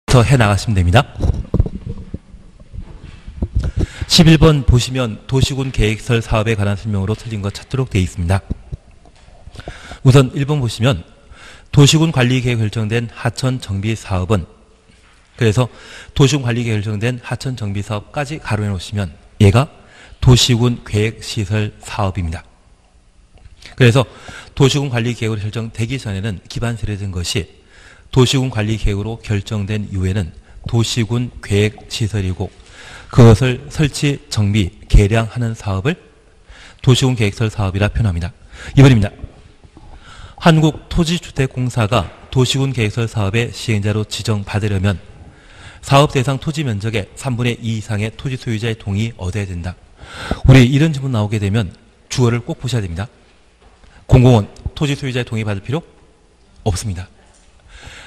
더 해나가시면 됩니다. 11번 보시면 도시군 계획설 사업에 관한 설명으로 틀린 것 찾도록 되어 있습니다. 우선 1번 보시면 도시군 관리계획 결정된 하천 정비 사업은, 그래서 도시군 관리계획 결정된 하천 정비 사업까지 가로해 놓으시면 얘가 도시군 계획시설 사업입니다. 그래서 도시군 관리계획으로 결정되기 전에는 기반설이 된 것이 도시군 관리계획으로 결정된 이후에는 도시군 계획시설이고, 그것을 설치, 정비, 개량하는 사업을 도시군 계획설 사업이라 표현합니다. 2번입니다. 한국토지주택공사가 도시군 계획설 사업의 시행자로 지정받으려면 사업 대상 토지 면적의 3분의 2 이상의 토지 소유자의 동의 얻어야 된다. 우리 이런 질문 나오게 되면 주어를 꼭 보셔야 됩니다. 공공은 토지 소유자의 동의 받을 필요 없습니다.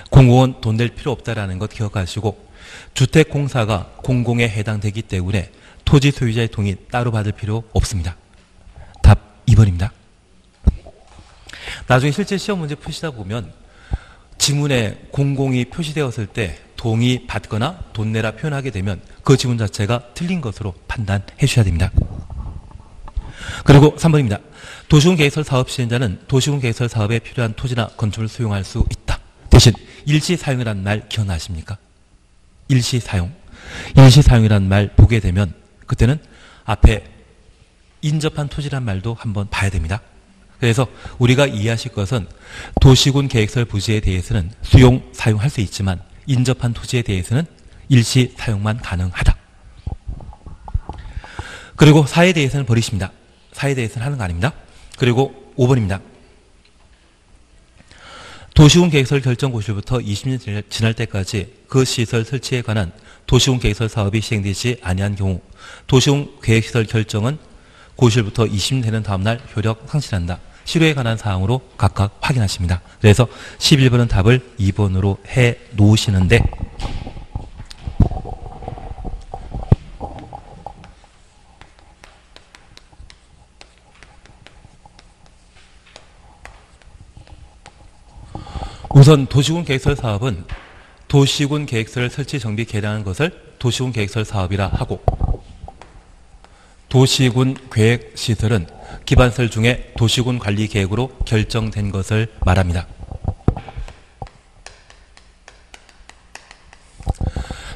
공공은 돈 낼 필요 없다라는 것 기억하시고, 주택공사가 공공에 해당되기 때문에 토지 소유자의 동의 따로 받을 필요 없습니다. 답 2번입니다. 나중에 실제 시험 문제 푸시다 보면 지문에 공공이 표시되었을 때 동의 받거나 돈 내라 표현하게 되면 그 지문 자체가 틀린 것으로 판단해 주셔야 됩니다. 그리고 3번입니다. 도시군 계획설 사업 시행자는 도시군 계획설 사업에 필요한 토지나 건축을 수용할 수 있다. 대신 일시사용이라는 말 기억나십니까? 일시사용. 일시사용이라는 말 보게 되면 그때는 앞에 인접한 토지란 말도 한번 봐야 됩니다. 그래서 우리가 이해하실 것은 도시군 계획설 부지에 대해서는 수용, 사용할 수 있지만 인접한 토지에 대해서는 일시 사용만 가능하다. 그리고 사에 대해서는 버리십니다. 사에 대해서는 하는 거 아닙니다. 그리고 5번입니다. 도시군 계획설 결정 고시부터 20년 지날 때까지 그 시설 설치에 관한 도시군 계획설 사업이 시행되지 아니한 경우 도시군 계획시설 결정은 고시부터 20년 되는 다음날 효력 상실한다. 실효에 관한 사항으로 각각 확인하십니다. 그래서 11번은 답을 2번으로 해 놓으시는데, 우선 도시군 계획설 사업은 도시군 계획설 설치 정비 개량하는 것을 도시군 계획설 사업이라 하고, 도시군 계획 시설은 기반설 중에 도시군 관리 계획으로 결정된 것을 말합니다.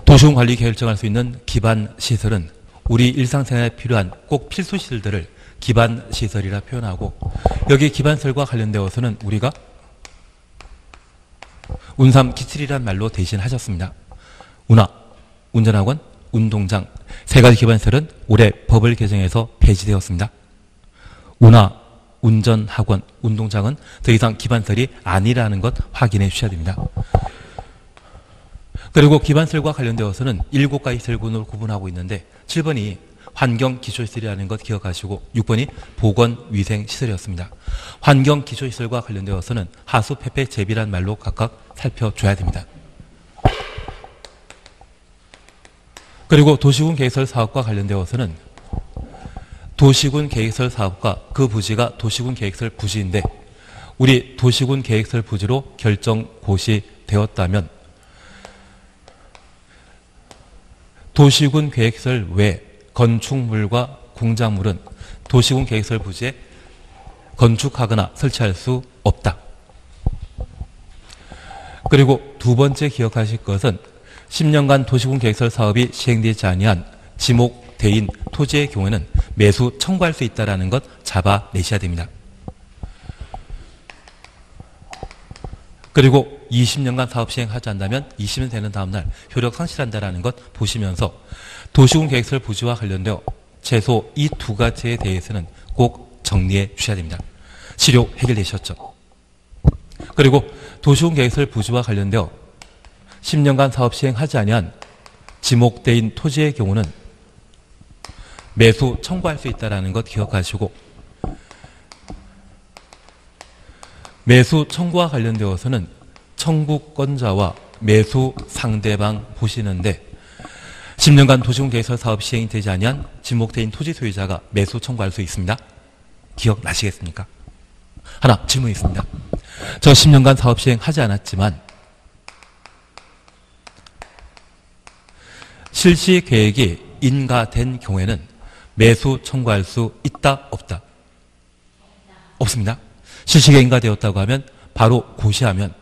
도시군 관리 계획을 결정할 수 있는 기반 시설은 우리 일상생활에 필요한 꼭 필수 시설들을 기반 시설이라 표현하고, 여기 기반설과 관련되어서는 우리가 운삼 기칠이란 말로 대신하셨습니다. 운하, 운전학원, 운동장 세 가지 기반설은 올해 법을 개정해서 폐지되었습니다. 운하, 운전학원, 운동장은 더 이상 기반설이 아니라는 것 확인해 주셔야 됩니다. 그리고 기반설과 관련되어서는 7가지 설군으로 구분하고 있는데 7번이 환경기초시설이라는 것 기억하시고 6번이 보건위생시설이었습니다. 환경기초시설과 관련되어서는 하수, 폐폐, 제비란 말로 각각 살펴줘야 됩니다. 그리고 도시군 계획설 사업과 관련되어서는 도시군 계획설 사업과 그 부지가 도시군 계획설 부지인데 우리 도시군 계획설 부지로 결정 고시되었다면 도시군 계획설 외 건축물과 공작물은 도시군 계획설 부지에 건축하거나 설치할 수 없다. 그리고 두 번째 기억하실 것은 10년간 도시군 계획설 사업이 시행되지 아니한 지목대인 토지의 경우에는 매수 청구할 수 있다는 것 잡아내셔야 됩니다. 그리고 20년간 사업 시행하지 않는다면 20년 되는 다음날 효력 상실한다는 것 보시면서 도시군 계획설 부지와 관련되어 최소 이 두 가지에 대해서는 꼭 정리해 주셔야 됩니다. 실효 해결되셨죠? 그리고 도시군 계획설 부지와 관련되어 10년간 사업 시행하지 아니한 지목대인 토지의 경우는 매수 청구할 수 있다는 것 기억하시고 매수 청구와 관련되어서는 청구권자와 매수 상대방 보시는데 10년간 도시군 계획설 사업 시행이 되지 아니한 지목대인 토지 소유자가 매수 청구할 수 있습니다. 기억나시겠습니까? 하나 질문이 있습니다. 저 10년간 사업 시행하지 않았지만 실시 계획이 인가된 경우에는 매수 청구할 수 있다, 없다? 없습니다. 실시 계획이 인가되었다고 하면 바로 고시하면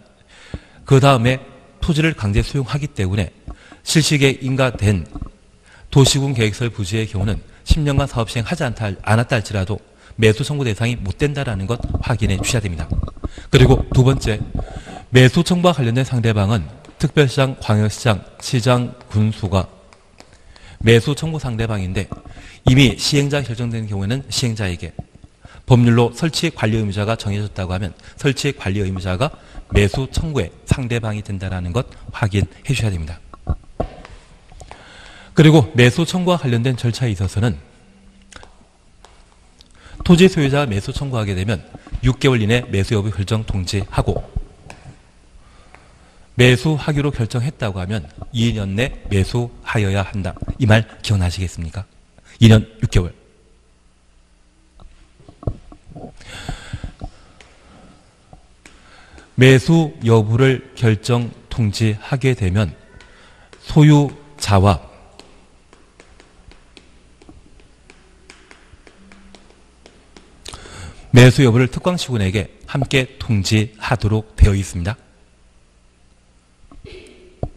그 다음에 토지를 강제 수용하기 때문에 실시 계획 인가된 도시군 계획설 부지의 경우는 10년간 사업 시행하지 않았다 할지라도 매수 청구 대상이 못 된다라는 것 확인해 주셔야 됩니다. 그리고 두 번째, 매수 청구와 관련된 상대방은 특별시장, 광역시장, 시장, 군수가 매수 청구 상대방인데 이미 시행자 결정된 경우에는 시행자에게 법률로 설치 관리 의무자가 정해졌다고 하면 설치 관리 의무자가 매수 청구의 상대방이 된다는 것 확인해 주셔야 됩니다. 그리고 매수 청구와 관련된 절차에 있어서는 토지 소유자가 매수 청구하게 되면 6개월 이내 매수 여부 결정 통지하고 매수하기로 결정했다고 하면 2년 내 매수하여야 한다. 이 말 기억나시겠습니까? 2년 6개월. 매수 여부를 결정 통지하게 되면 소유자와 매수 여부를 특광시군에게 함께 통지하도록 되어 있습니다.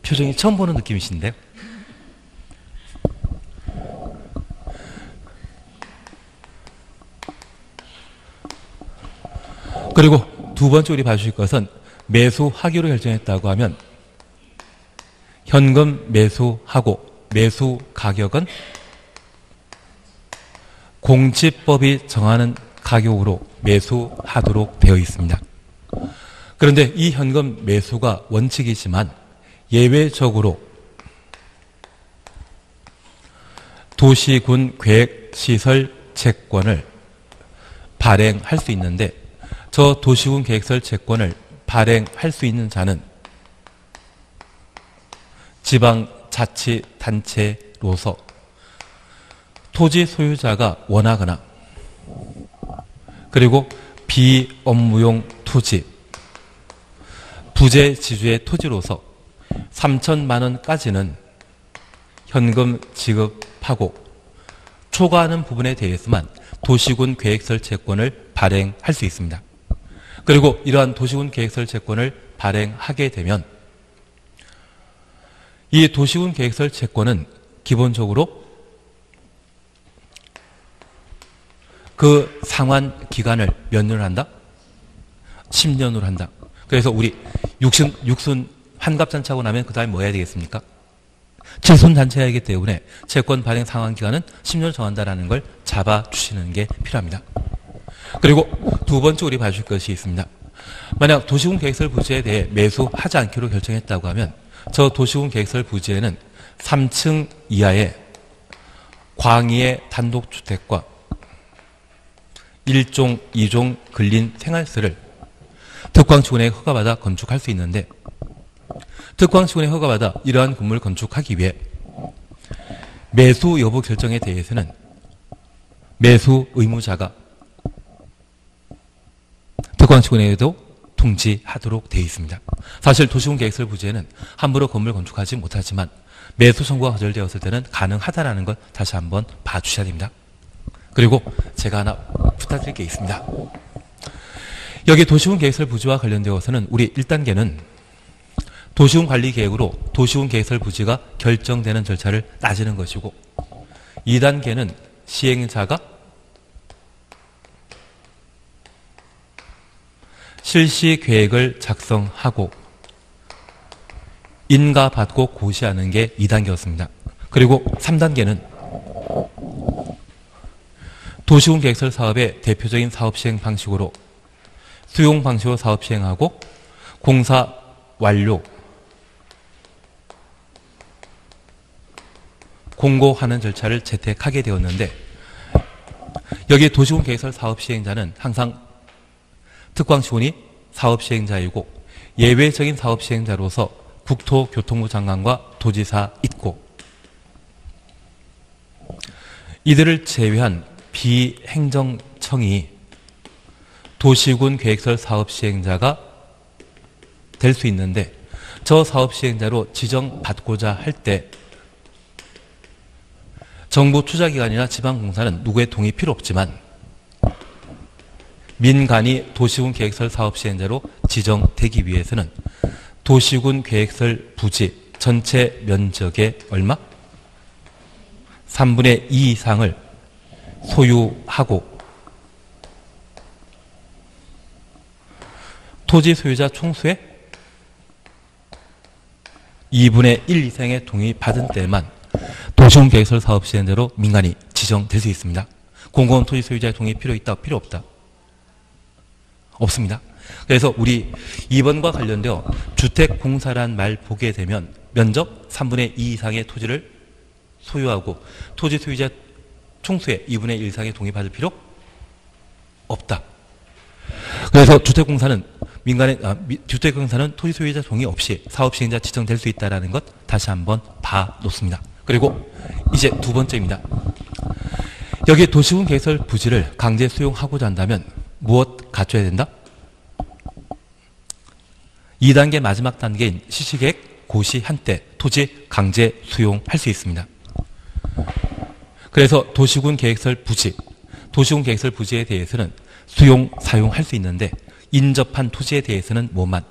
표정이 처음 보는 느낌이신데요. 그리고 두 번째 우리 봐주실 것은 매수하기로 결정했다고 하면 현금 매수하고 매수 가격은 공지법이 정하는 가격으로 매수하도록 되어 있습니다. 그런데 이 현금 매수가 원칙이지만 예외적으로 도시군 계획시설 채권을 발행할 수 있는데 저 도시군 계획시설 채권을 발행할 수 있는 자는 지방자치단체로서 토지 소유자가 원하거나 그리고 비업무용 토지, 부재지주의 토지로서 3천만 원까지는 현금 지급하고 초과하는 부분에 대해서만 도시군 계획설 채권을 발행할 수 있습니다. 그리고 이러한 도시군 계획설 채권을 발행하게 되면 이 도시군 계획설 채권은 기본적으로 그 상환 기간을 몇 년을 한다? 10년으로 한다. 그래서 우리 육순 환갑잔치하고 나면 그 다음에 뭐 해야 되겠습니까? 칠순잔치해야 하기 때문에 채권 발행 상환 기간은 10년을 정한다는 걸 잡아주시는 게 필요합니다. 그리고 두 번째 우리 봐주실 것이 있습니다. 만약 도시군 계획설 부지에 대해 매수하지 않기로 결정했다고 하면 저 도시군 계획설 부지에는 3층 이하의 광의의 단독주택과 1종, 2종 근린 생활시설을 특광시군에 허가받아 건축할 수 있는데 특광시군에 허가받아 이러한 건물을 건축하기 위해 매수 여부 결정에 대해서는 매수 의무자가 특광시군에도 통지하도록 되어 있습니다. 사실 도시군 계획설 부지에는 함부로 건물 건축하지 못하지만 매수 청구가 거절되었을 때는 가능하다는 것 다시 한번 봐주셔야 됩니다. 그리고 제가 하나 부탁드릴 게 있습니다. 여기 도시군 계획설 부지와 관련되어서는 우리 1단계는 도시군 관리계획으로 도시군 계획설 부지가 결정되는 절차를 따지는 것이고 2단계는 시행자가 실시 계획을 작성하고 인가받고 고시하는 게 2단계였습니다. 그리고 3단계는 도시군 계획설 사업의 대표적인 사업 시행 방식으로 수용 방식으로 사업 시행하고 공사 완료 공고하는 절차를 채택하게 되었는데 여기 도시군 계획설 사업 시행자는 항상 특광시군이 사업 시행자이고 예외적인 사업 시행자로서 국토교통부 장관과 도지사 있고 이들을 제외한 비행정청이 도시군 계획설 사업 시행자가 될 수 있는데 저 사업 시행자로 지정받고자 할 때 정부 투자기관이나 지방공사는 누구의 동의 필요 없지만 민간이 도시군 계획설 사업 시행자로 지정되기 위해서는 도시군 계획설 부지 전체 면적의 얼마? 3분의 2 이상을 소유하고 토지 소유자 총수의 2분의 1 이상의 동의 받은 때만 도시군 계획설 사업 시행자로 민간이 지정될 수 있습니다. 공공은 토지 소유자의 동의 필요 있다, 필요 없다? 없습니다. 그래서 우리 2번과 관련되어 주택공사란 말 보게 되면 면적 3분의 2 이상의 토지를 소유하고 토지 소유자 총수의 2분의 1 이상의 동의 받을 필요 없다. 그래서 주택공사는 주택공사는 토지 소유자 동의 없이 사업 시행자 지정될 수 있다는 것 다시 한번 봐놓습니다. 그리고 이제 두 번째입니다. 여기 도시군 계획설 부지를 강제 수용하고자 한다면 무엇 갖춰야 된다? 2단계 마지막 단계인 실시계획 고시 한때 토지 강제 수용할 수 있습니다. 그래서 도시군 계획설 부지에 대해서는 수용, 사용할 수 있는데 인접한 토지에 대해서는 뭐만?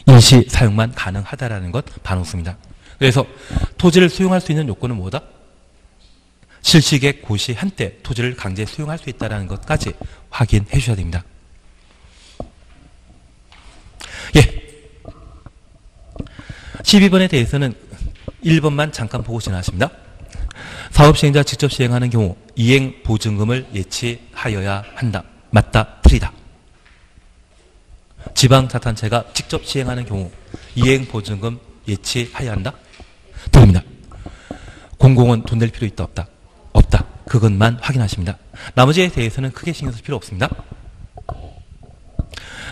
일시 사용만 가능하다라는 것 봐놓습니다. 그래서 토지를 수용할 수 있는 요건은 뭐다? 실시계획 고시 한때 토지를 강제 수용할 수 있다는 것까지 확인해 주셔야 됩니다. 예. 12번에 대해서는 1번만 잠깐 보고 지나십니다. 사업 시행자 직접 시행하는 경우 이행 보증금을 예치하여야 한다. 맞다, 틀리다. 지방자치단체가 직접 시행하는 경우 이행 보증금 예치하여야 한다. 틀립니다. 공공은 돈 낼 필요 있다, 없다? 없다. 그것만 확인하십니다. 나머지에 대해서는 크게 신경 쓸 필요 없습니다.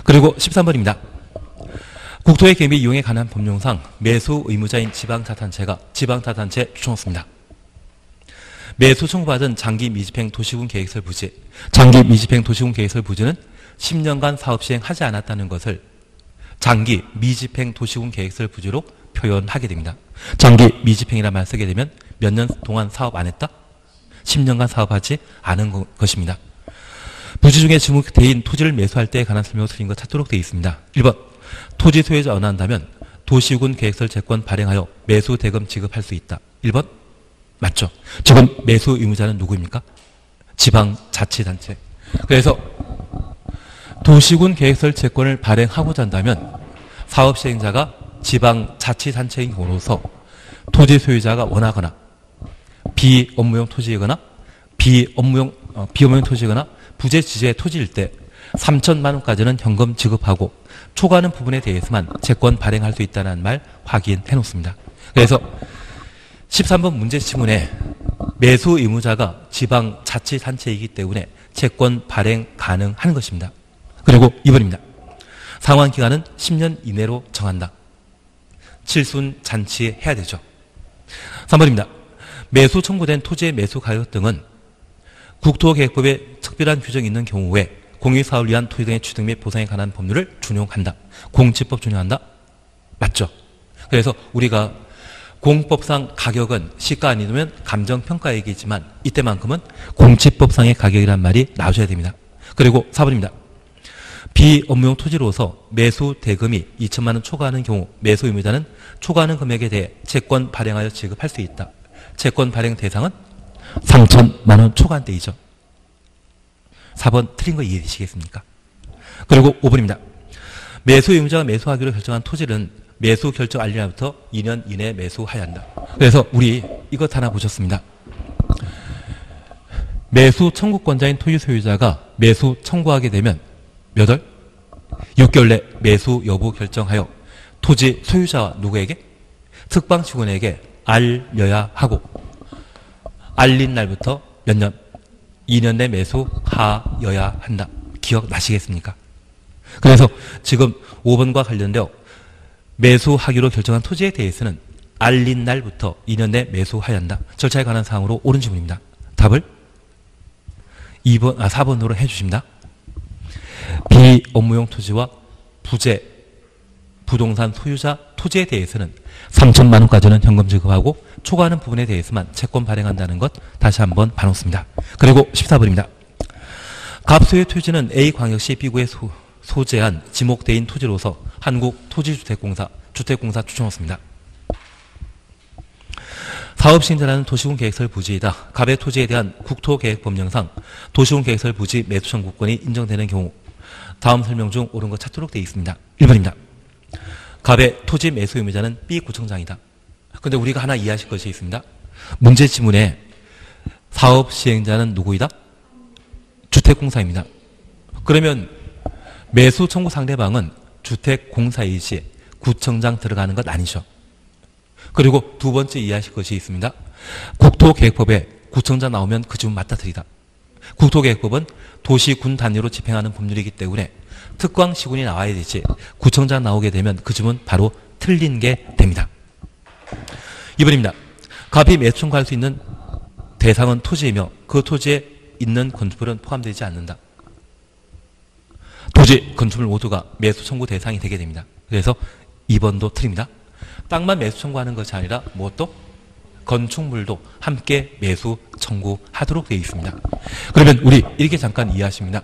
그리고 13번입니다. 국토의 개미 이용에 관한 법령상 매수 의무자인 지방자치단체가 지방자치단체 추천했습니다. 매수 청구받은 장기 미집행 도시군 계획설 부지, 장기 미집행 도시군 계획설 부지는 10년간 사업 시행하지 않았다는 것을 장기 미집행 도시군 계획설 부지로 표현하게 됩니다. 장기 미집행이라는 말 쓰게 되면 몇 년 동안 사업 안 했다? 10년간 사업하지 않은 것입니다. 부지 중에 지목대인 토지를 매수할 때에 관한 설명을 드린 것 찾도록 되어 있습니다. 1번, 토지 소유자 원한다면 도시군 계획설 채권 발행하여 매수 대금 지급할 수 있다. 1번, 맞죠? 지금 매수 의무자는 누구입니까? 지방자치단체. 그래서 도시군 계획설 채권을 발행하고자 한다면 사업 시행자가 지방자치단체인 경우로서 토지 소유자가 원하거나 비업무용 토지이거나 비업무용 토지거나 부재 지주의 토지일 때 3천만 원까지는 현금 지급하고 초과하는 부분에 대해서만 채권 발행할 수 있다는 말 확인해 놓습니다. 그래서 13번 문제 지문에 매수 의무자가 지방자치단체이기 때문에 채권 발행 가능한 것입니다. 그리고 2번입니다. 상환기간은 10년 이내로 정한다. 칠순잔치해야 되죠. 3번입니다. 매수 청구된 토지의 매수 가격 등은 국토계획법에 특별한 규정이 있는 경우에 공익사업을 위한 토지 등의 취득 및 보상에 관한 법률을 준용한다. 공지법 준용한다? 맞죠? 그래서 우리가 공법상 가격은 시가 아니면 감정평가 얘기지만 이때만큼은 공지법상의 가격이란 말이 나와줘야 됩니다. 그리고 4번입니다. 비업무용 토지로서 매수 대금이 2천만 원 초과하는 경우 매수 의무자는 초과하는 금액에 대해 채권 발행하여 지급할 수 있다. 채권 발행 대상은 3천만 원 초과한 때이죠. 4번 틀린 거 이해되시겠습니까? 그리고 5번입니다. 매수 의무자가 매수하기로 결정한 토지는 매수 결정 알린 날부터 2년 이내에 매수해야 한다. 그래서 우리 이것 하나 보셨습니다. 매수 청구권자인 토지 소유자가 매수 청구하게 되면 몇 월? 6개월 내 매수 여부 결정하여 토지 소유자와 누구에게? 특방시군에게 알려야 하고 알린 날부터 몇 년? 2년 내 매수하여야 한다. 기억나시겠습니까? 그래서 지금 5번과 관련되어 매수하기로 결정한 토지에 대해서는 알린 날부터 2년 내 매수해야 한다. 절차에 관한 사항으로 옳은 지문입니다. 답을 4번으로 해주십니다. 비업무용 토지와 부재 부동산 소유자 토지에 대해서는 3천만 원까지는 현금 지급하고 초과하는 부분에 대해서만 채권 발행한다는 것 다시 한번 봐놓습니다. 그리고 14번입니다. 갑소의 토지는 A광역시 B구에 소재한 지목대인 토지로서 한국토지주택공사 주택공사 추천없습니다. 사업시행자라는 도시군 계획설 부지이다. 갑의 토지에 대한 국토계획법령상 도시군 계획설 부지 매수 청구권이 인정되는 경우 다음 설명 중 옳은 것 찾도록 되어 있습니다. 1번입니다. 갑의 토지 매수 의무자는 B구청장이다. 그런데 우리가 하나 이해하실 것이 있습니다. 문제 지문에 사업시행자는 누구이다? 주택공사입니다. 그러면 매수 청구 상대방은 주택공사이지 구청장 들어가는 것 아니죠. 그리고 두 번째 이해하실 것이 있습니다. 국토계획법에 구청장 나오면 그 지문 맞다트리다. 국토계획법은 도시군 단위로 집행하는 법률이기 때문에 특광시군이 나와야 되지 구청장 나오게 되면 그 지문 바로 틀린 게 됩니다. 2번입니다. 갑이 매수 청구할 수 있는 대상은 토지이며 그 토지에 있는 건축물은 포함되지 않는다. 토지, 건축물 모두가 매수 청구 대상이 되게 됩니다. 그래서 2번도 틀립니다. 땅만 매수 청구하는 것이 아니라 무엇도? 건축물도 함께 매수 청구하도록 되어 있습니다. 그러면 우리 이렇게 잠깐 이해하십니다.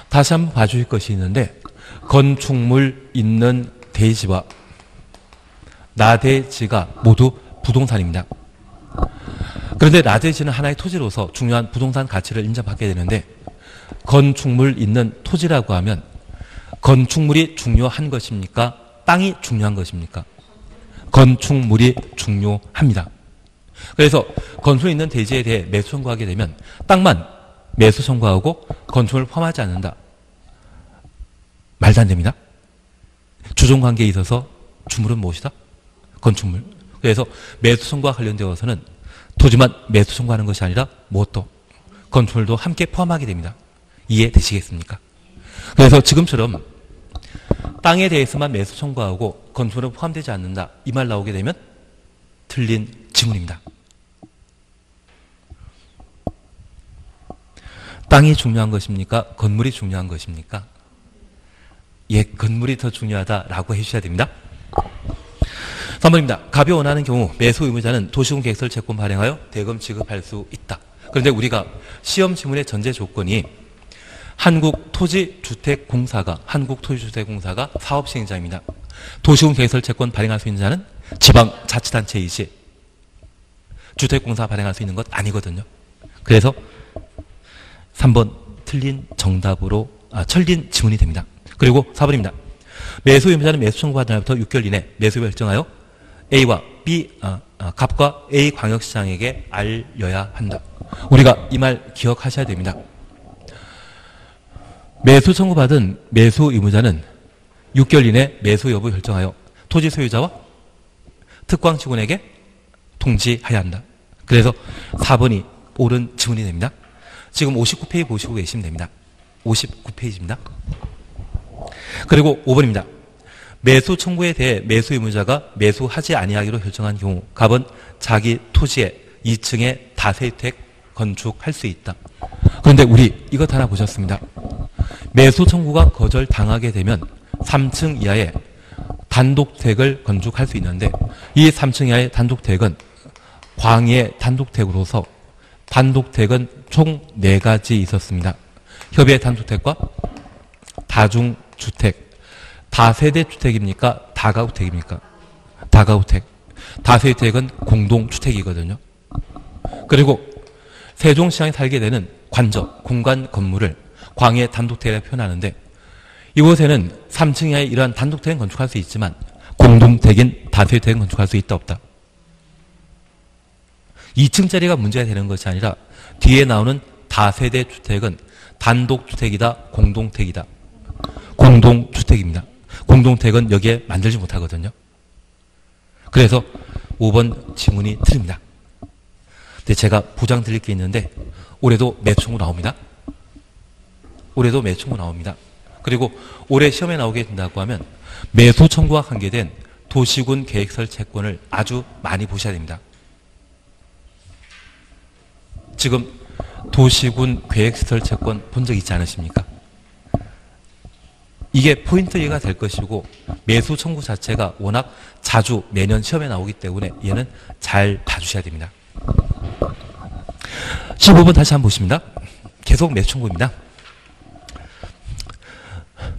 다시 한번 봐주실 것이 있는데 건축물 있는 대지와 나대지가 모두 부동산입니다. 그런데 나대지는 하나의 토지로서 중요한 부동산 가치를 인정받게 되는데 건축물 있는 토지라고 하면 건축물이 중요한 것입니까? 땅이 중요한 것입니까? 건축물이 중요합니다. 그래서 건축물 있는 대지에 대해 매수 청구하게 되면 땅만 매수 청구하고 건축물을 포함하지 않는다. 말도 안 됩니다. 주종관계에 있어서 주물은 무엇이다? 건축물. 그래서 매수 청구와 관련되어서는 토지만 매수 청구하는 것이 아니라 무엇도 건축물도 함께 포함하게 됩니다. 이해되시겠습니까? 그래서 지금처럼 땅에 대해서만 매수 청구하고 건축물은 포함되지 않는다. 이 말 나오게 되면 틀린 지문입니다. 땅이 중요한 것입니까? 건물이 중요한 것입니까? 예, 건물이 더 중요하다라고 해주셔야 됩니다. 3번입니다. 갑이 원하는 경우 매수 의무자는 도시군 계획설 채권 발행하여 대금 지급할 수 있다. 그런데 우리가 시험 지문의 전제 조건이 한국토지주택공사가 사업시행자입니다. 도시군 계획설 채권 발행할 수 있는 자는 지방자치단체이지 주택공사 발행할 수 있는 것 아니거든요. 그래서 3번 틀린 정답으로 틀린 지문이 됩니다. 그리고 4번입니다. 매수 의무자는 매수 청구받은 날부터 6개월 이내 매수 결정하여 A와 B, 갑과 A 광역시장에게 알려야 한다. 우리가 이 말 기억하셔야 됩니다. 매수 청구받은 매수 의무자는 6개월 이내 매수 여부 결정하여 토지 소유자와 특광시군에게 통지해야 한다. 그래서 4번이 옳은 지문이 됩니다. 지금 59페이지 보시고 계시면 됩니다. 59페이지입니다. 그리고 5번입니다. 매수 청구에 대해 매수 의무자가 매수하지 아니하기로 결정한 경우 갑은 자기 토지에 2층에 다세택 건축할 수 있다. 그런데 우리 이것 하나 보셨습니다. 매수 청구가 거절당하게 되면 3층 이하의 단독택을 건축할 수 있는데 이 3층 이하의 단독택은 광의 단독택으로서 단독택은 총 4가지 있었습니다. 협의 단독택과 다중주택, 다세대주택입니까? 다가구택입니까? 다가구택. 다세대주택은 공동주택이거든요. 그리고 세종시장에 살게 되는 관저, 공간 건물을 광의 단독택이라고 표현하는데 이곳에는 3층 이하의 이러한 단독택은 건축할 수 있지만 공동택인 다세대주택은 건축할 수 있다 없다. 2층짜리가 문제가 되는 것이 아니라 뒤에 나오는 다세대 주택은 단독주택이다, 공동택이다. 공동주택입니다. 공동택은 여기에 만들지 못하거든요. 그래서 5번 지문이 틀립니다. 근데 제가 보장 드릴 게 있는데 올해도 매수 청구 나옵니다. 올해도 매수 청구 나옵니다. 그리고 올해 시험에 나오게 된다고 하면 매수 청구와 관계된 도시군 계획설 채권을 아주 많이 보셔야 됩니다. 지금 도시군 계획설 채권 본 적 있지 않으십니까? 이게 포인트가 될 것이고 매수 청구 자체가 워낙 자주 매년 시험에 나오기 때문에 얘는 잘 봐주셔야 됩니다. 15번 다시 한번 보십니다. 계속 매수 청구입니다.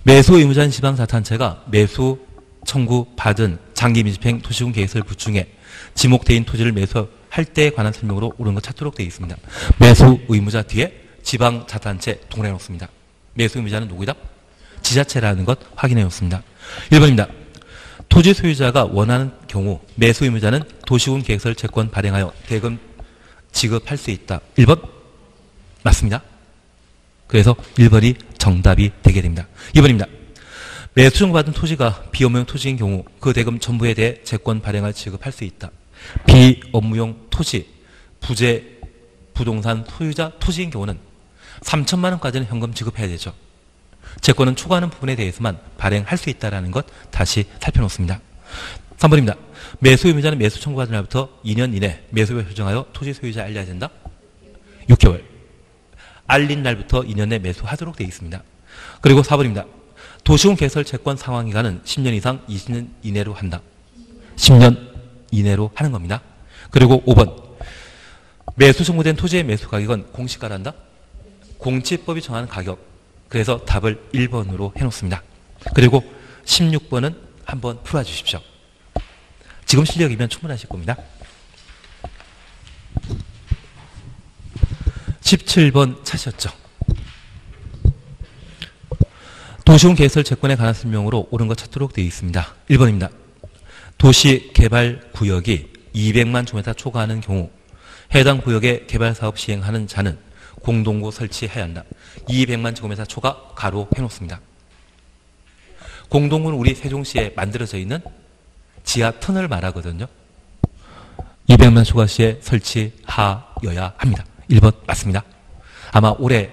매수 의무자인 지방자치단체가 매수 청구 받은 장기 밀집행 토지군 계획서를 부충해 지목대인 토지를 매수할 때에 관한 설명으로 옳은 것 찾도록 되어 있습니다. 매수 의무자 뒤에 지방자치단체 동일해 놓습니다. 매수 의무자는 누구이다? 지자체라는 것 확인해 놓습니다. 1번입니다. 토지 소유자가 원하는 경우 매수 의무자는 도시군 계획서를 채권 발행하여 대금 지급할 수 있다. 1번 맞습니다. 그래서 1번이 정답이 되게 됩니다. 2번입니다. 매수 청구받은 토지가 비업무용 토지인 경우 그 대금 전부에 대해 채권 발행할 지급할 수 있다. 비업무용 토지, 부재 부동산 소유자 토지인 경우는 3천만 원까지는 현금 지급해야 되죠. 채권은 초과하는 부분에 대해서만 발행할 수 있다는 것 다시 살펴놓습니다. 3번입니다. 매수 의무자는 매수 청구받은 날부터 2년 이내 매수를 결정하여 토지 소유자에 알려야 된다. 6개월. 알린 날부터 2년 내 매수하도록 되어 있습니다. 그리고 4번입니다. 도시군 개설 채권 상환기간은 10년 이상 20년 이내로 한다. 10년 이내로 하는 겁니다. 그리고 5번. 매수 청구된 토지의 매수 가격은 공시가란다. 공시법이 정하는 가격. 그래서 답을 1번으로 해놓습니다. 그리고 16번은 한번 풀어주십시오. 지금 실력이면 충분하실 겁니다. 17번 찾으셨죠? 도시군 개설 채권에 관한 설명으로 옳은 것 찾도록 되어 있습니다. 1번입니다. 도시개발구역이 200만 제곱미터 초과하는 경우 해당 구역에 개발사업 시행하는 자는 공동구 설치해야 한다. 200만 제곱미터 초과 가로 해놓습니다. 공동구는 우리 세종시에 만들어져 있는 지하 터널을 말하거든요. 200만 초과 시에 설치하여야 합니다. 1번 맞습니다. 아마 올해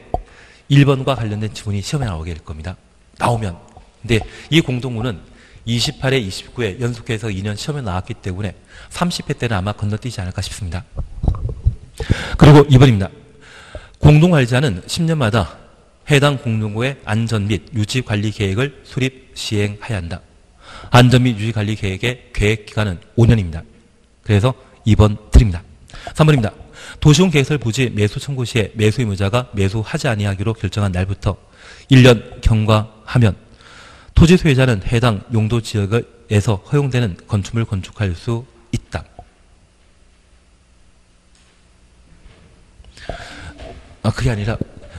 1번과 관련된 지문이 시험에 나오게 될 겁니다. 나오면. 근데 이 공동구는 28회, 29회 연속해서 2년 시험에 나왔기 때문에 30회 때는 아마 건너뛰지 않을까 싶습니다. 그리고 2번입니다. 공동관리자는 10년마다 해당 공동구의 안전 및 유지 관리 계획을 수립 시행해야 한다. 안전 및 유지 관리 계획의 계획 기간은 5년입니다. 그래서 2번 드립니다. 3번입니다. 도시군 개설 부지 매수 청구 시에 매수 의무자가 매수하지 아니하기로 결정한 날부터 1년 경과하면 토지 소유자는 해당 용도 지역에서 허용되는 건축물을 건축할 수 있다. 그게 아니라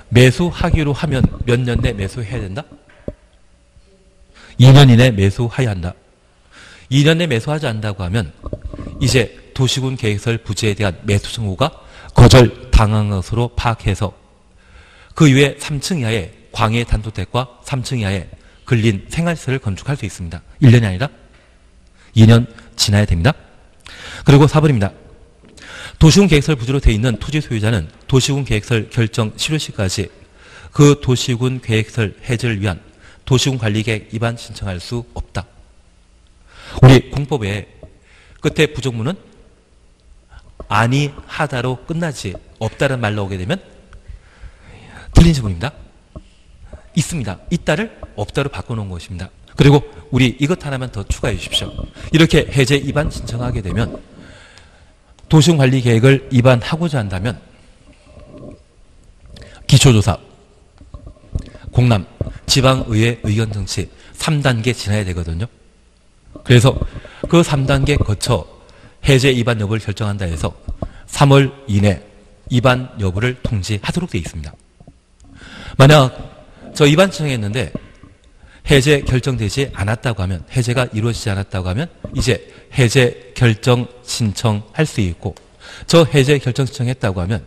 매수하기로 하면 몇 년 내 매수해야 된다? 2년 이내 매수해야 한다. 2년 내 매수하지 않는다고 하면 이제 도시군 계획설 부지에 대한 매수 청구가 거절당한 것으로 파악해서 그 이후에 3층 이하의 광해 단독택과 3층 이하의 근린 생활시설을 건축할 수 있습니다. 1년이 아니라 2년 지나야 됩니다. 그리고 4번입니다. 도시군 계획설 부지로 되어 있는 토지 소유자는 도시군 계획설 결정 실효시까지 그 도시군 계획설 해제를 위한 도시군 관리계획 위반 신청할 수 없다. 우리 공법에 끝에 부정문은 아니하다로 끝나지 없다는 말 나오게 되면 틀린 지문입니다. 있습니다. 있다를 없다로 바꿔놓은 것입니다. 그리고 우리 이것 하나만 더 추가해 주십시오. 이렇게 해제 위반 신청하게 되면 도시군 관리 계획을 위반하고자 한다면 기초조사, 공람, 지방의회 의견 정치 3단계 지나야 되거든요. 그래서 그 3단계 거쳐 해제 위반 여부를 결정한다 해서 3월 이내 위반 여부를 통지하도록 되어 있습니다. 만약 저 위반 신청했는데 해제 결정되지 않았다고 하면, 해제가 이루어지지 않았다고 하면 이제 해제 결정 신청할 수 있고, 저 해제 결정 신청했다고 하면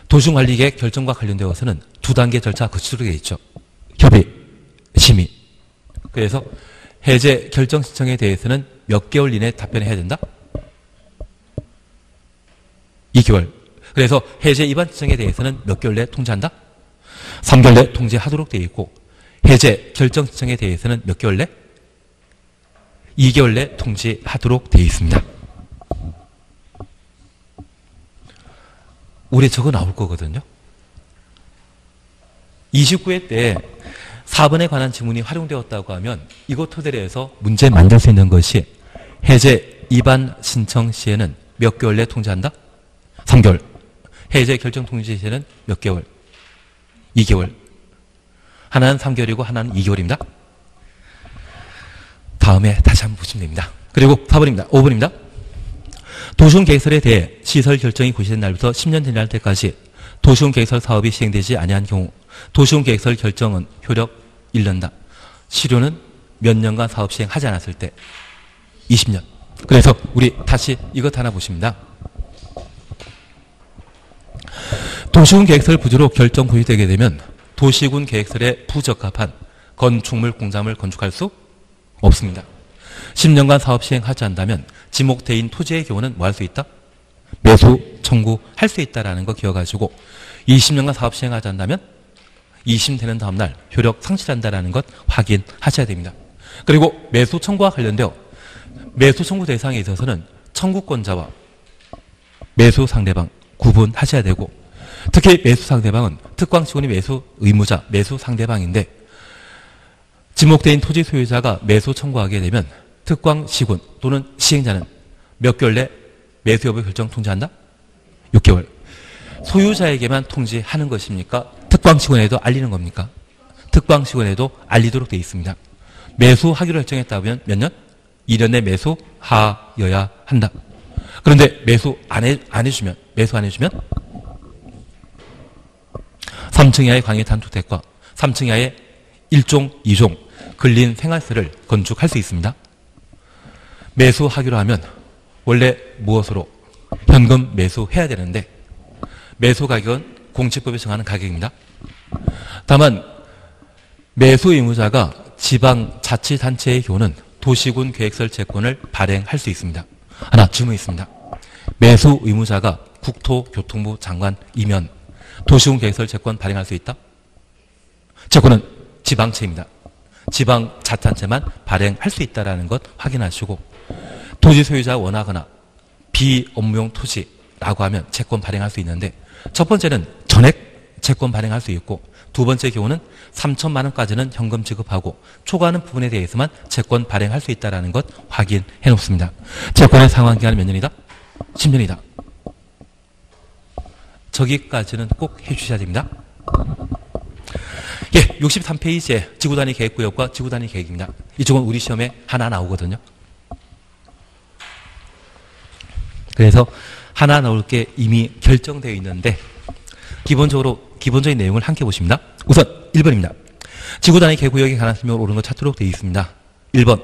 도시관리계획 결정과 관련되어서는 2단계 절차 거치도록 되어 있죠. 협의, 심의. 그래서 해제 결정 신청에 대해서는 몇 개월 이내에 답변해야 된다? 2개월. 그래서 해제 위반 신청에 대해서는 몇 개월 내에 통지한다? 3개월 내에 통지하도록 되어 있고, 해제 결정 신청에 대해서는 몇 개월 내? 2개월 내 통지하도록 되어 있습니다. 올해 저거 나올 거거든요. 29회 때 4번에 관한 지문이 활용되었다고 하면 이것 토대로 해서 문제 만들 수 있는 것이 해제 입안 신청 시에는 몇 개월 내에 통지한다? 3개월. 해제 결정 통지 시에는 몇 개월? 2개월. 하나는 3개월이고 하나는 2개월입니다. 다음에 다시 한번 보시면 됩니다. 그리고 4번입니다. 5번입니다. 도시군 계획설에 대해 시설 결정이 고시된 날부터 10년 지날 때까지 도시군 계획설 사업이 시행되지 아니한 경우 도시군 계획설 결정은 효력 1년다. 실효는 몇 년간 사업 시행하지 않았을 때 20년. 그래서 우리 다시 이것 하나 보십니다. 도시군 계획설 부지로 결정 고시되게 되면 도시군 계획설에 부적합한 건축물, 공작물 건축할 수 없습니다. 10년간 사업 시행하지 않는다면 지목대인 토지의 경우는 뭐 할 수 있다? 매수 청구할 수 있다는 거 기억하시고 20년간 사업 시행하지 않는다면 2심 되는 다음날 효력 상실한다는 것 확인하셔야 됩니다. 그리고 매수 청구와 관련되어 매수 청구 대상에 있어서는 청구권자와 매수 상대방 구분하셔야 되고 특히 매수 상대방은 특광시군이 매수 의무자, 매수 상대방인데 지목대인 토지 소유자가 매수 청구하게 되면 특광시군 또는 시행자는 몇 개월 내 매수 여부 결정 통지한다? 6개월. 소유자에게만 통지하는 것입니까? 특광시군에도 알리는 겁니까? 특광시군에도 알리도록 되어 있습니다. 매수하기로 결정했다면 몇 년? 2년 내 매수하여야 한다. 그런데 매수 안 해주면 3층 이하의 광해 단독주택과 3층 이하의 1종, 2종 근린 생활세를 건축할 수 있습니다. 매수하기로 하면 원래 무엇으로? 현금 매수해야 되는데 매수 가격은 공시법이 정하는 가격입니다. 다만 매수 의무자가 지방자치단체의 경우는 도시군 계획설 채권을 발행할 수 있습니다. 하나 질문이 있습니다. 매수 의무자가 국토교통부 장관이면 도시군 계획설 채권 발행할 수 있다? 채권은 지방채입니다. 지방자치단체만 발행할 수 있다는 것 확인하시고 토지 소유자가 원하거나 비업무용 토지라고 하면 채권 발행할 수 있는데 첫 번째는 전액 채권 발행할 수 있고 두 번째 경우는 3천만 원까지는 현금 지급하고 초과하는 부분에 대해서만 채권 발행할 수 있다는 것 확인해 놓습니다. 채권의 상환기간은 몇 년이다? 10년이다. 저기까지는 꼭 해주셔야 됩니다. 예, 63페이지에 지구단위 계획구역과 지구단위 계획입니다. 이쪽은 우리 시험에 하나 나오거든요. 그래서 하나 나올 게 이미 결정되어 있는데 기본적인 내용을 함께 보십니다. 우선 1번입니다. 지구단위 계획구역에 관한 설명을 옳은 것 찾도록 되어 있습니다. 1번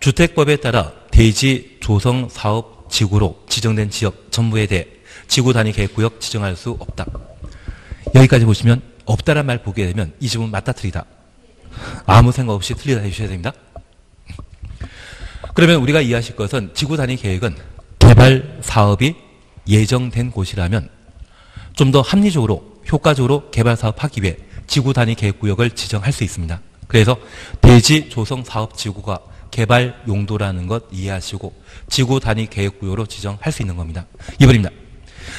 주택법에 따라 대지 조성 사업 지구로 지정된 지역 전부에 대해 지구단위 계획구역 지정할 수 없다. 여기까지 보시면 없다란 말 보게 되면 이 지문 맞다 틀리다. 아무 생각 없이 틀리다 해주셔야 됩니다. 그러면 우리가 이해하실 것은 지구단위 계획은 개발 사업이 예정된 곳이라면 좀 더 합리적으로 효과적으로 개발 사업하기 위해 지구단위 계획구역을 지정할 수 있습니다. 그래서 대지 조성 사업 지구가 개발 용도라는 것 이해하시고 지구단위 계획구역으로 지정할 수 있는 겁니다. 2번입니다.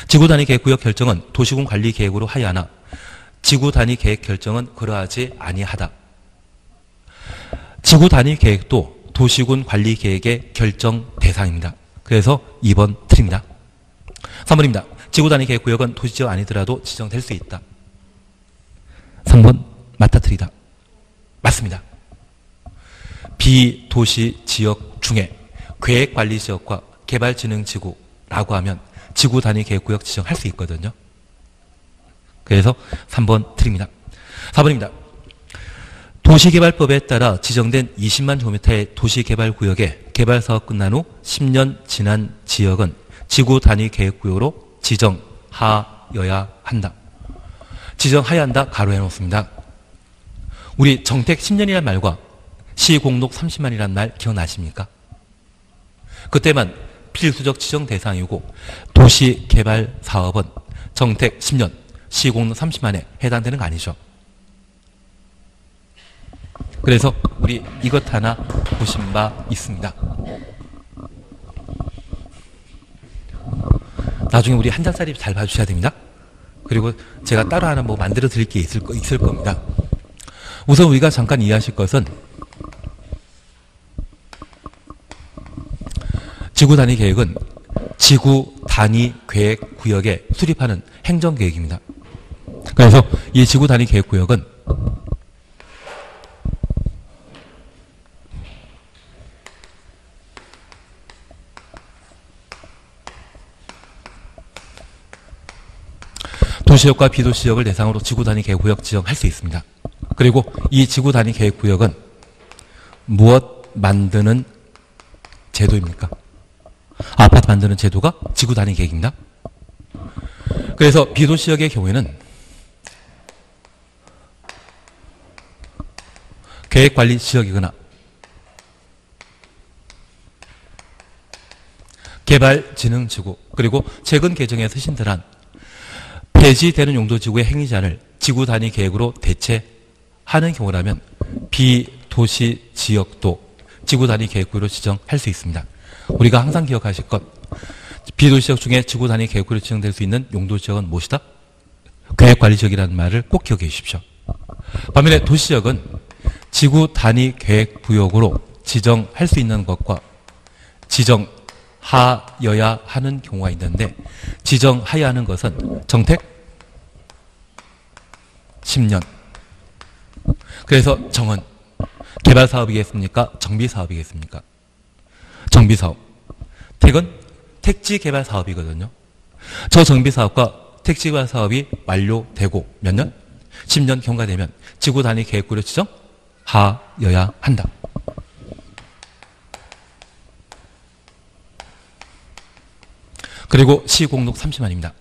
지구단위 계획구역 결정은 도시군 관리 계획으로 하여하나 지구단위 계획 결정은 그러하지 아니하다. 지구단위 계획도 도시군 관리 계획의 결정 대상입니다. 그래서 2번 틀립니다. 3번입니다. 지구단위 계획구역은 도시지역 아니더라도 지정될 수 있다. 3번 맞다 틀리다. 맞습니다. 비도시 지역 중에 계획관리지역과 개발진흥지구라고 하면 지구단위 계획구역 지정할 수 있거든요. 그래서 3번 틀립니다. 4번입니다. 도시개발법에 따라 지정된 20만 제곱미터의 도시개발구역에 개발사업 끝난 후 10년 지난 지역은 지구단위 계획구역으로 지정하여야 한다. 지정하여야 한다. 가로해 놓습니다. 우리 정택 10년이란 말과 시공록 30만이란 말 기억나십니까? 그때만 필수적 지정 대상이고 도시개발 사업은 정택 10년, 시공록 30만에 해당되는 거 아니죠. 그래서 우리 이것 하나 보신 바 있습니다. 나중에 우리 한 장짜리 잘 봐주셔야 됩니다. 그리고 제가 따로 하나 뭐 만들어 드릴 게 있을 겁니다. 우선 우리가 잠깐 이해하실 것은 지구 단위 계획은 지구 단위 계획 구역에 수립하는 행정 계획입니다. 그래서 이 지구 단위 계획 구역은 도시역과 비도시역을 대상으로 지구 단위 계획 구역 지정할 수 있습니다. 그리고 이 지구 단위 계획 구역은 무엇 만드는 제도입니까? 아파트 만드는 제도가 지구 단위 계획입니다. 그래서 비도시역의 경우에는 계획관리 지역이거나 개발진흥지구, 그리고 최근 개정에서 신설한 폐지되는 용도지구의 행위 제한을 지구 단위 계획으로 대체하는 경우라면 비도시 지역도 지구 단위 계획구로 지정할 수 있습니다. 우리가 항상 기억하실 것, 비도시지역 중에 지구 단위 계획구로 지정될 수 있는 용도지역은 무엇이다? 계획관리지역이라는 말을 꼭 기억해 주십시오. 반면에 도시지역은 지구 단위 계획구역으로 지정할 수 있는 것과 지정하여야 하는 경우가 있는데, 지정하여야 하는 것은 정택 10년. 그래서 정은 개발사업이겠습니까? 정비사업이겠습니까? 정비사업. 택은 택지개발사업이거든요. 저 정비사업과 택지개발사업이 완료되고 몇 년? 10년 경과되면 지구 단위 계획구로 지정하여야 한다. 그리고 시공록 30만입니다.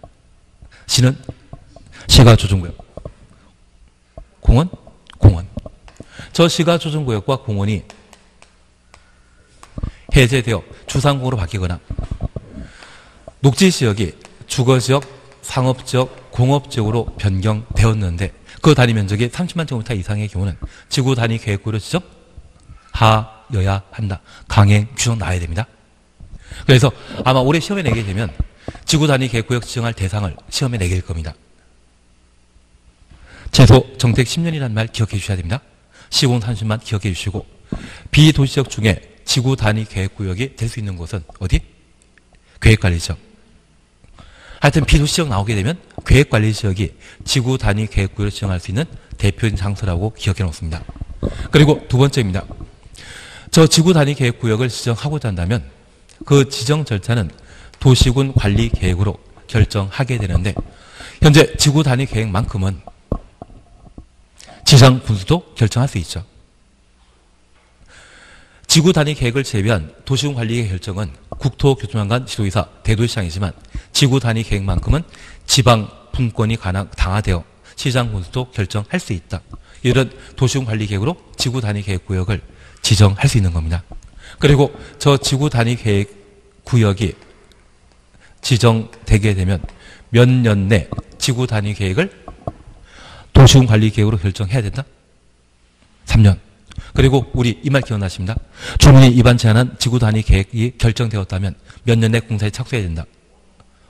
시는 시가조정구역, 공원, 공원. 저 시가조정구역과 공원이 해제되어 주상공으로 바뀌거나 녹지지역이 주거지역, 상업지역, 공업지역으로 변경되었는데 그 단위 면적이 30만 제곱미터 이상의 경우는 지구 단위 계획구로 지정하여야 한다. 강행 규정 나와야 됩니다. 그래서 아마 올해 시험에 내게 되면 지구 단위 계획구역 지정할 대상을 시험에 내게 될 겁니다. 최소 정택 10년이라는 말 기억해 주셔야 됩니다. 시공 30만 기억해 주시고, 비도시지역 중에 지구 단위 계획구역이 될 수 있는 곳은 어디? 계획관리지역. 하여튼 비도시지역 나오게 되면 계획관리지역이 지구 단위 계획구역을 지정할 수 있는 대표적인 장소라고 기억해 놓습니다. 그리고 두 번째입니다. 저 지구 단위 계획구역을 지정하고자 한다면 그 지정 절차는 도시군 관리 계획으로 결정하게 되는데, 현재 지구 단위 계획만큼은 지정 군수도 결정할 수 있죠. 지구 단위 계획을 제외한 도시군 관리의 결정은 국토교통장관, 지도이사, 대도시장이지만 지구 단위 계획만큼은 지방 분권이 강화되어 시장 군수도 결정할 수 있다. 이런 도시군 관리 계획으로 지구 단위 계획 구역을 지정할 수 있는 겁니다. 그리고 저 지구 단위 계획 구역이 지정되게 되면 몇 년 내 지구 단위 계획을 도시군 관리 계획으로 결정해야 된다? 3년. 그리고 우리 이 말 기억나십니다? 주민이 입안 제한한 지구 단위 계획이 결정되었다면 몇 년 내 공사에 착수해야 된다?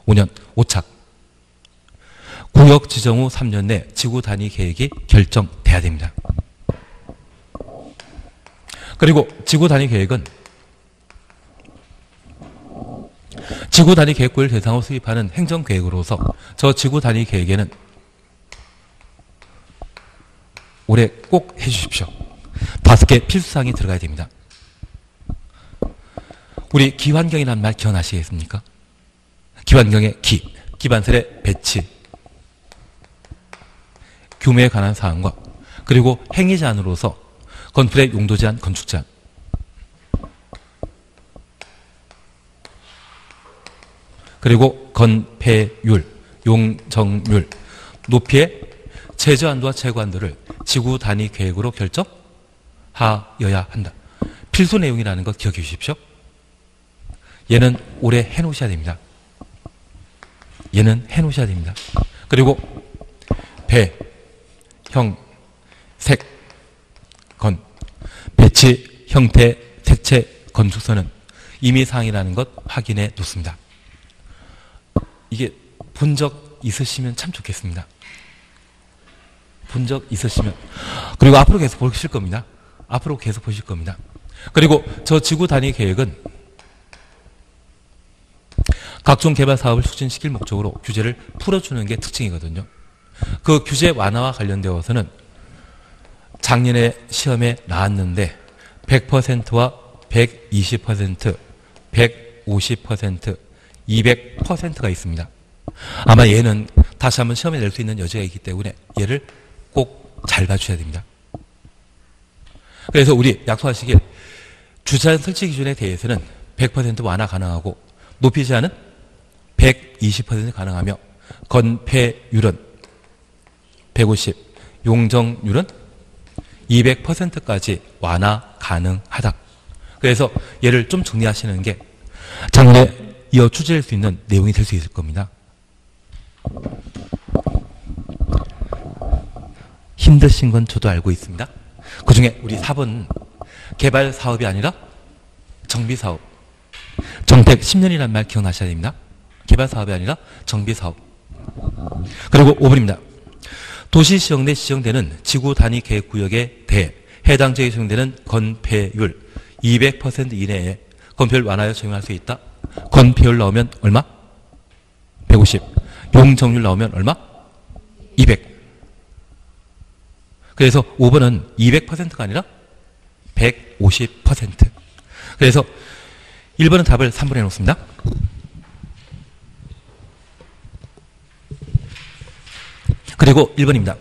5년, 5착. 구역 지정 후 3년 내 지구 단위 계획이 결정돼야 됩니다. 그리고 지구 단위 계획은 지구 단위 계획구를 대상으로 수립하는 행정계획으로서 저 지구 단위 계획에는 올해 꼭 해주십시오. 5개 필수사항이 들어가야 됩니다. 우리 기환경이라는 말 기억나시겠습니까? 기환경의 기반설의 배치, 규모에 관한 사항과 그리고 행위 제한으로서 건물의 용도 제한, 건축 제한, 그리고 건폐율, 용적률, 높이의 최저한도와 최고한도를 지구 단위 계획으로 결정하여야 한다. 필수 내용이라는 것 기억해 주십시오. 얘는 올해 해놓으셔야 됩니다. 얘는 해놓으셔야 됩니다. 그리고 배, 형, 색, 건, 배치, 형태, 색채, 건축선은 임의사항이라는 것 확인해 놓습니다. 이게 본 적 있으시면 참 좋겠습니다. 본 적 있으시면, 그리고 앞으로 계속 보실 겁니다. 앞으로 계속 보실 겁니다. 그리고 저 지구 단위 계획은 각종 개발 사업을促진시킬 목적으로 규제를 풀어주는 게 특징이거든요. 그 규제 완화와 관련되어서는 작년에 시험에 나왔는데 100%와 120%, 150%, 200%가 있습니다. 아마 얘는 다시 한번 시험에 낼 수 있는 여지가 있기 때문에 얘를 꼭 잘 봐주셔야 됩니다. 그래서 우리 약속하시길 주차장 설치 기준에 대해서는 100% 완화 가능하고 높이 제한은 120% 가능하며 건폐율은 150, 용적률은 200%까지 완화 가능하다. 그래서 얘를 좀 정리하시는 게 작년에 이어 추진할 수 있는 내용이 될 수 있을 겁니다. 힘드신 건 저도 알고 있습니다. 그 중에 우리 4번 개발 사업이 아니라 정비 사업. 정택 10년이라는 말 기억나셔야 됩니다. 개발 사업이 아니라 정비 사업. 그리고 5번입니다. 도시 지역 내 지정되는 지구 단위 계획 구역에 대해 해당 지역에 적용되는 건폐율 200% 이내에 건폐율 완화에 적용할 수 있다. 건폐율 나오면 얼마? 150. 용적률 나오면 얼마? 200. 그래서 5번은 200%가 아니라 150%. 그래서 1번은 답을 3번에 놓습니다. 그리고 1번입니다.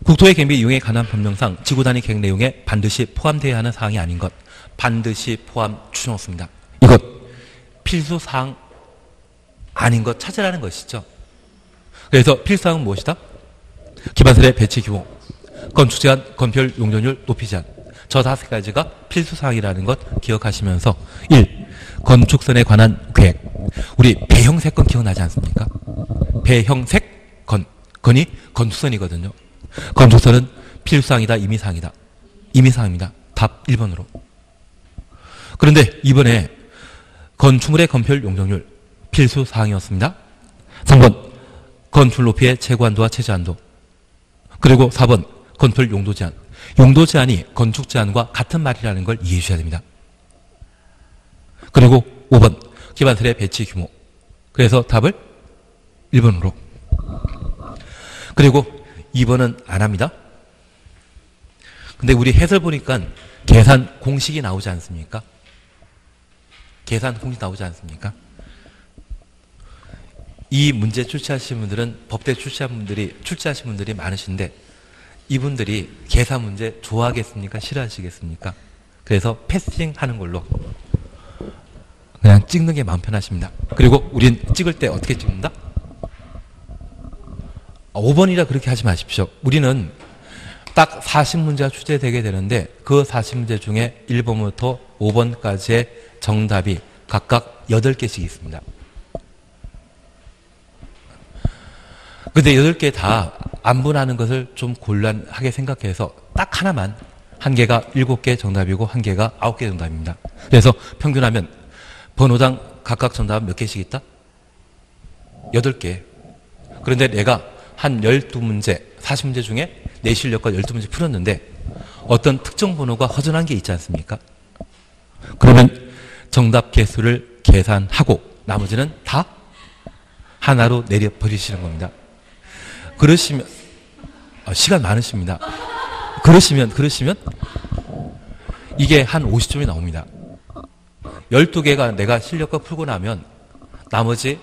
국토의 경비 이용에 관한 법령상 지구 단위 계획 내용에 반드시 포함되어야 하는 사항이 아닌 것. 반드시 포함 추정없습니다. 이것 필수 사항 아닌 것 찾으라는 것이죠. 그래서 필수사항은 무엇이다? 기반설의 배치 규모, 건축 제한, 건폐율, 용적률, 높이 제한. 저 5가지가 필수사항이라는 것 기억하시면서 1. 건축선에 관한 계획. 우리 배형색건 기억나지 않습니까? 배형색 건. 건이 건축선이거든요. 건축선은 필수사항이다, 임의사항이다. 임의사항입니다. 답 1번으로. 그런데 이번에 건축물의 건폐율, 용적률 필수사항이었습니다. 3번 건축 높이의 최고한도와 최저한도. 그리고 4번 건폐율 용도 제한. 용도 제한이 건축 제한과 같은 말이라는 걸 이해해 주셔야 됩니다. 그리고 5번 기반설의 배치 규모. 그래서 답을 1번으로. 그리고 2번은 안 합니다. 근데 우리 해설 보니까 계산 공식이 나오지 않습니까? 계산 공식 나오지 않습니까? 이 문제 출제하신 분들은 법대 출제하신 분들이 많으신데 이분들이 계산 문제 좋아하겠습니까? 싫어하시겠습니까? 그래서 패싱 하는 걸로 그냥 찍는 게 마음 편하십니다. 그리고 우린 찍을 때 어떻게 찍는다? 5번이라 그렇게 하지 마십시오. 우리는 딱 40문제가 출제되게 되는데 그 40문제 중에 1번부터 5번까지의 정답이 각각 8개씩 있습니다. 근데 8개 다 안분하는 것을 좀 곤란하게 생각해서 딱 하나만, 한 개가 7개 정답이고 한 개가 9개 정답입니다. 그래서 평균하면 번호당 각각 정답은 몇 개씩 있다? 8개. 그런데 내가 한 12문제, 40문제 중에 내 실력과 12문제 풀었는데 어떤 특정 번호가 허전한 게 있지 않습니까? 그러면 정답 개수를 계산하고 나머지는 다 하나로 내려버리시는 겁니다. 그러시면 시간 많으십니다. 그러시면 이게 한 50점이 나옵니다. 12개가 내가 실력과 풀고 나면 나머지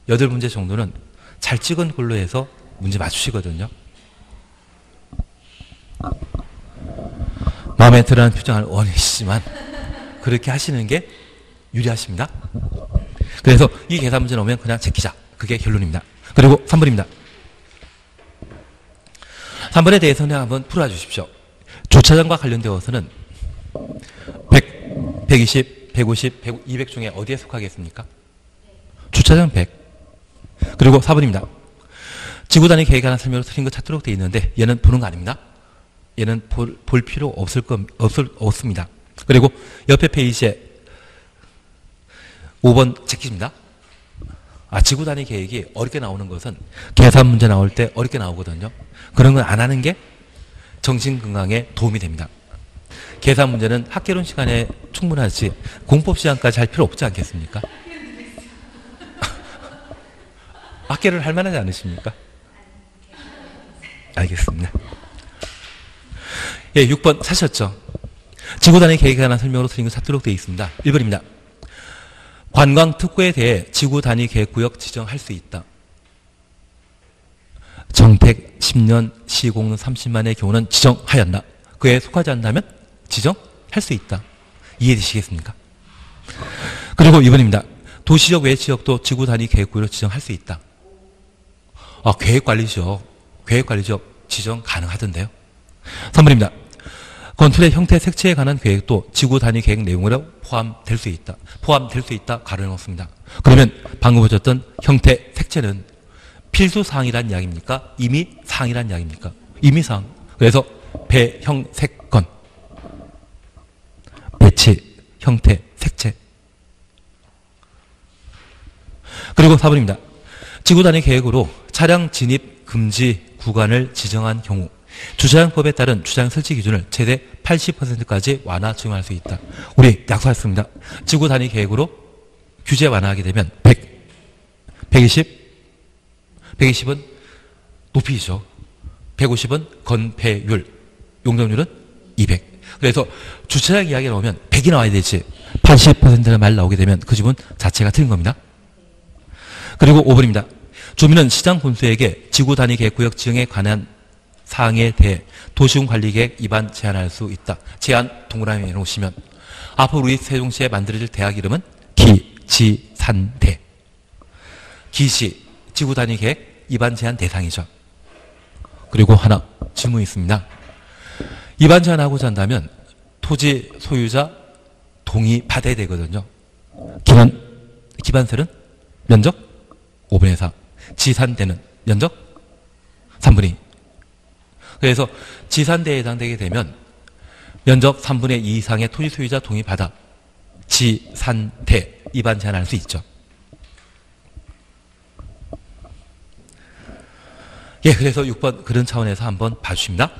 8문제 정도는 잘 찍은 걸로 해서 문제 맞추시거든요. 마음에 들어하는 표정을 원하시지만 그렇게 하시는 게 유리하십니다. 그래서 이 계산 문제 나오면 그냥 제끼자. 그게 결론입니다. 그리고 3번입니다. 3번에 대해서는 한번 풀어주십시오. 주차장과 관련되어서는 100, 120, 150, 100, 200 중에 어디에 속하겠습니까? 주차장 100. 그리고 4번입니다. 지구 단위 계획 하나 설명으로 틀린 거 찾도록 되어 있는데 얘는 보는 거 아닙니다. 얘는 볼 필요 없습니다. 그리고 옆에 페이지에 5번 제끼입니다. 지구 단위 계획이 어렵게 나오는 것은 계산 문제 나올 때 어렵게 나오거든요. 그런 건 안 하는 게 정신 건강에 도움이 됩니다. 계산 문제는 학개론 시간에 충분하지 공법 시간까지 할 필요 없지 않겠습니까? 학개를 할 만하지 않으십니까? 알겠습니다. 예, 6번 찾으셨죠? 지구 단위 계획에 관한 설명으로 드린 것 찾도록 되어 있습니다. 1번입니다. 관광 특구에 대해 지구 단위 계획구역 지정할 수 있다. 정택 10년, 시공은 30만의 경우는 지정하였나? 그에 속하지 않다면 지정할 수 있다. 이해되시겠습니까? 그리고 2번입니다. 도시적 외 지역도 지구 단위 계획구역으로 지정할 수 있다. 계획관리죠. 계획관리적 지정 가능하던데요. 3번입니다. 건축의 형태 색채에 관한 계획도 지구 단위 계획 내용으로 포함될 수 있다. 포함될 수 있다. 가로해 놓습니다. 그러면 방금 보셨던 형태 색채는 필수 사항이란 이야기입니까? 임의 사항이란 이야기입니까? 임의 사항. 그래서 배, 형, 색, 건. 배치, 형태, 색채. 그리고 4번입니다. 지구 단위 계획으로 차량 진입 금지 구간을 지정한 경우 주차장법에 따른 주차장 설치 기준을 최대 80%까지 완화 적용할 수 있다. 우리 약속했습니다. 지구 단위 계획으로 규제 완화하게 되면 100, 120, 120은 높이죠. 150은 건폐율, 용적률은 200. 그래서 주차장 이야기 나오면 100이 나와야 되지 80%가 말 나오게 되면 그 집은 자체가 틀린 겁니다. 그리고 5번입니다. 주민은 시장 군수에게 지구 단위 계획구역 지정에 관한 사항에 대해 도시군관리계획 위반 제한할 수 있다. 제한 동그라미 해놓으시면 앞으로 우리 세종시에 만들어질 대학 이름은 기지산대. 기시, 지구 단위 계획 위반 제한 대상이죠. 그리고 하나 질문이 있습니다. 위반 제한하고자 한다면 토지 소유자 동의 받아야 되거든요. 기반설은 면적 5분의 4. 지산대는 면적 3분의 2. 그래서 지산대에 해당되게 되면 면적 3분의 2 이상의 토지 소유자 동의받아 지산대 위반 제한할 수 있죠. 예, 그래서 6번 그런 차원에서 한번 봐주십니다.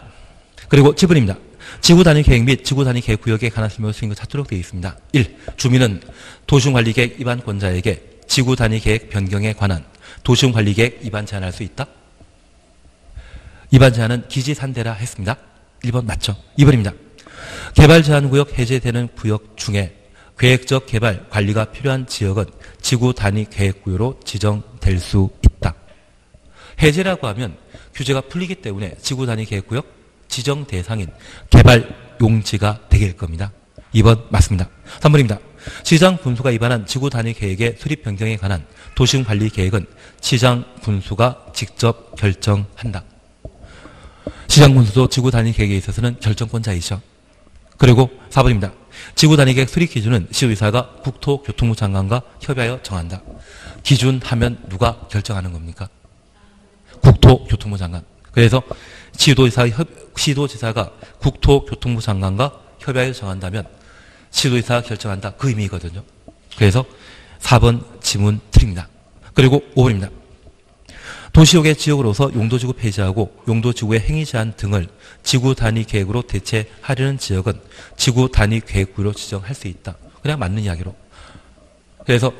그리고 7번입니다. 지구 단위 계획 및 지구 단위 계획 구역에 관한 설명을 쓰인 것 찾도록 되어 있습니다. 1. 주민은 도시군관리계획 위반권자에게 지구 단위 계획 변경에 관한 도시군관리계획 위반 제한할 수 있다. 위반 제한은 기지산대라 했습니다. 1번 맞죠? 2번입니다. 개발제한구역 해제되는 구역 중에 계획적 개발 관리가 필요한 지역은 지구 단위 계획구역으로 지정될 수 있다. 해제라고 하면 규제가 풀리기 때문에 지구 단위 계획구역 지정 대상인 개발 용지가 되게 될 겁니다. 2번 맞습니다. 3번입니다. 시장 군수가 위반한 지구 단위 계획의 수립 변경에 관한 도시군 관리 계획은 시장 군수가 직접 결정한다. 시장 군수도 지구 단위 계획에 있어서는 결정권자이죠. 그리고 4번입니다. 지구 단위 계획 수립 기준은 시도의사가 국토교통부 장관과 협의하여 정한다. 기준 하면 누가 결정하는 겁니까? 국토교통부 장관. 그래서 시도지사가 국토교통부 장관과 협의하여 정한다면 시도지사가 결정한다. 그 의미거든요. 그래서 4번 지문 드립니다. 그리고 5번입니다. 도시역의 지역으로서 용도지구 폐지하고 용도지구의 행위 제한 등을 지구 단위 계획으로 대체하려는 지역은 지구 단위 계획구로 지정할 수 있다. 그냥 맞는 이야기로. 그래서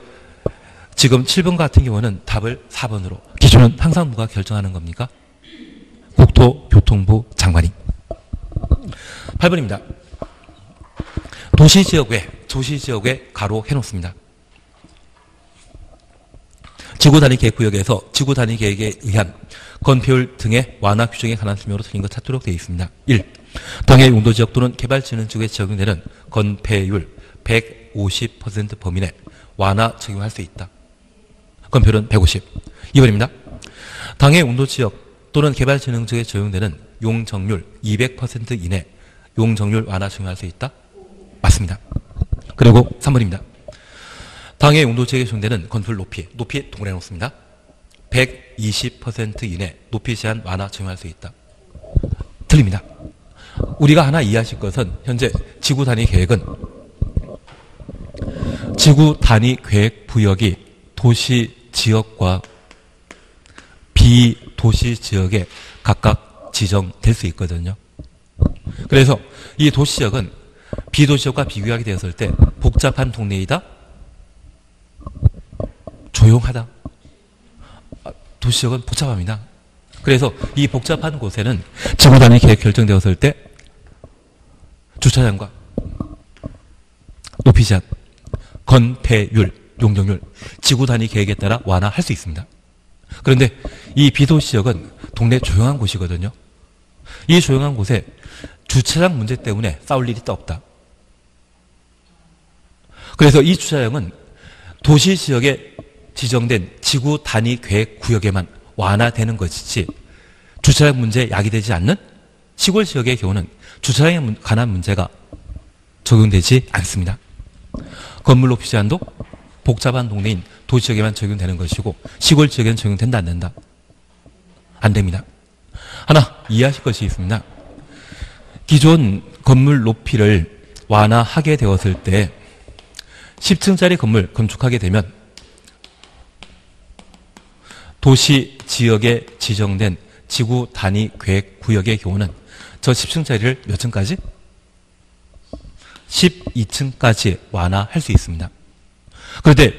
지금 7번 같은 경우는 답을 4번으로. 기준은 항상 누가 결정하는 겁니까? 국토교통부 장관이. 8번입니다. 도시지역에 가로 해놓습니다. 지구 단위 계획구역에서 지구 단위 계획에 의한 건폐율 등의 완화 규정에 관한 설명으로 틀린 것 찾도록 되어 있습니다. 1. 당해 용도지역 또는 개발진흥지구에 적용되는 건폐율 150% 범위 내 완화 적용할 수 있다. 건폐율은 150. 2번입니다. 당해 용도지역 또는 개발진흥지구에 적용되는 용적률 200% 이내 용적률 완화 적용할 수 있다. 맞습니다. 그리고 3번입니다. 당해 용도지역에 적용되는 건폐율 높이 동그라미 놓습니다. 120% 이내 높이 제한 완화 적용할 수 있다. 틀립니다. 우리가 하나 이해하실 것은 현재 지구 단위 계획은 지구 단위 계획 구역이 도시 지역과 비도시 지역에 각각 지정될 수 있거든요. 그래서 이 도시지역은 비도시지역과 비교하게 되었을 때 복잡한 동네이다, 조용하다. 도시지역은 복잡합니다. 그래서 이 복잡한 곳에는 지구 단위 계획 결정되었을 때 주차장과 높이 제한, 건폐율, 용적률, 지구 단위 계획에 따라 완화할 수 있습니다. 그런데 이 비도시 지역은 동네 조용한 곳이거든요. 이 조용한 곳에 주차장 문제 때문에 싸울 일이 또 없다. 그래서 이 주차장은 도시 지역에 지정된 지구 단위 계획 구역에만 완화되는 것이지 주차장 문제에 야기되지 않는 시골 지역의 경우는 주차장에 관한 문제가 적용되지 않습니다. 건물 높이 제한도 복잡한 동네인 도시 지역에만 적용되는 것이고 시골 지역에는 적용된다 안 된다? 안 됩니다. 하나 이해하실 것이 있습니다. 기존 건물 높이를 완화하게 되었을 때 10층짜리 건물 건축하게 되면 도시 지역에 지정된 지구 단위 계획 구역의 경우는 저 10층짜리를 몇 층까지? 12층까지 완화할 수 있습니다. 그런데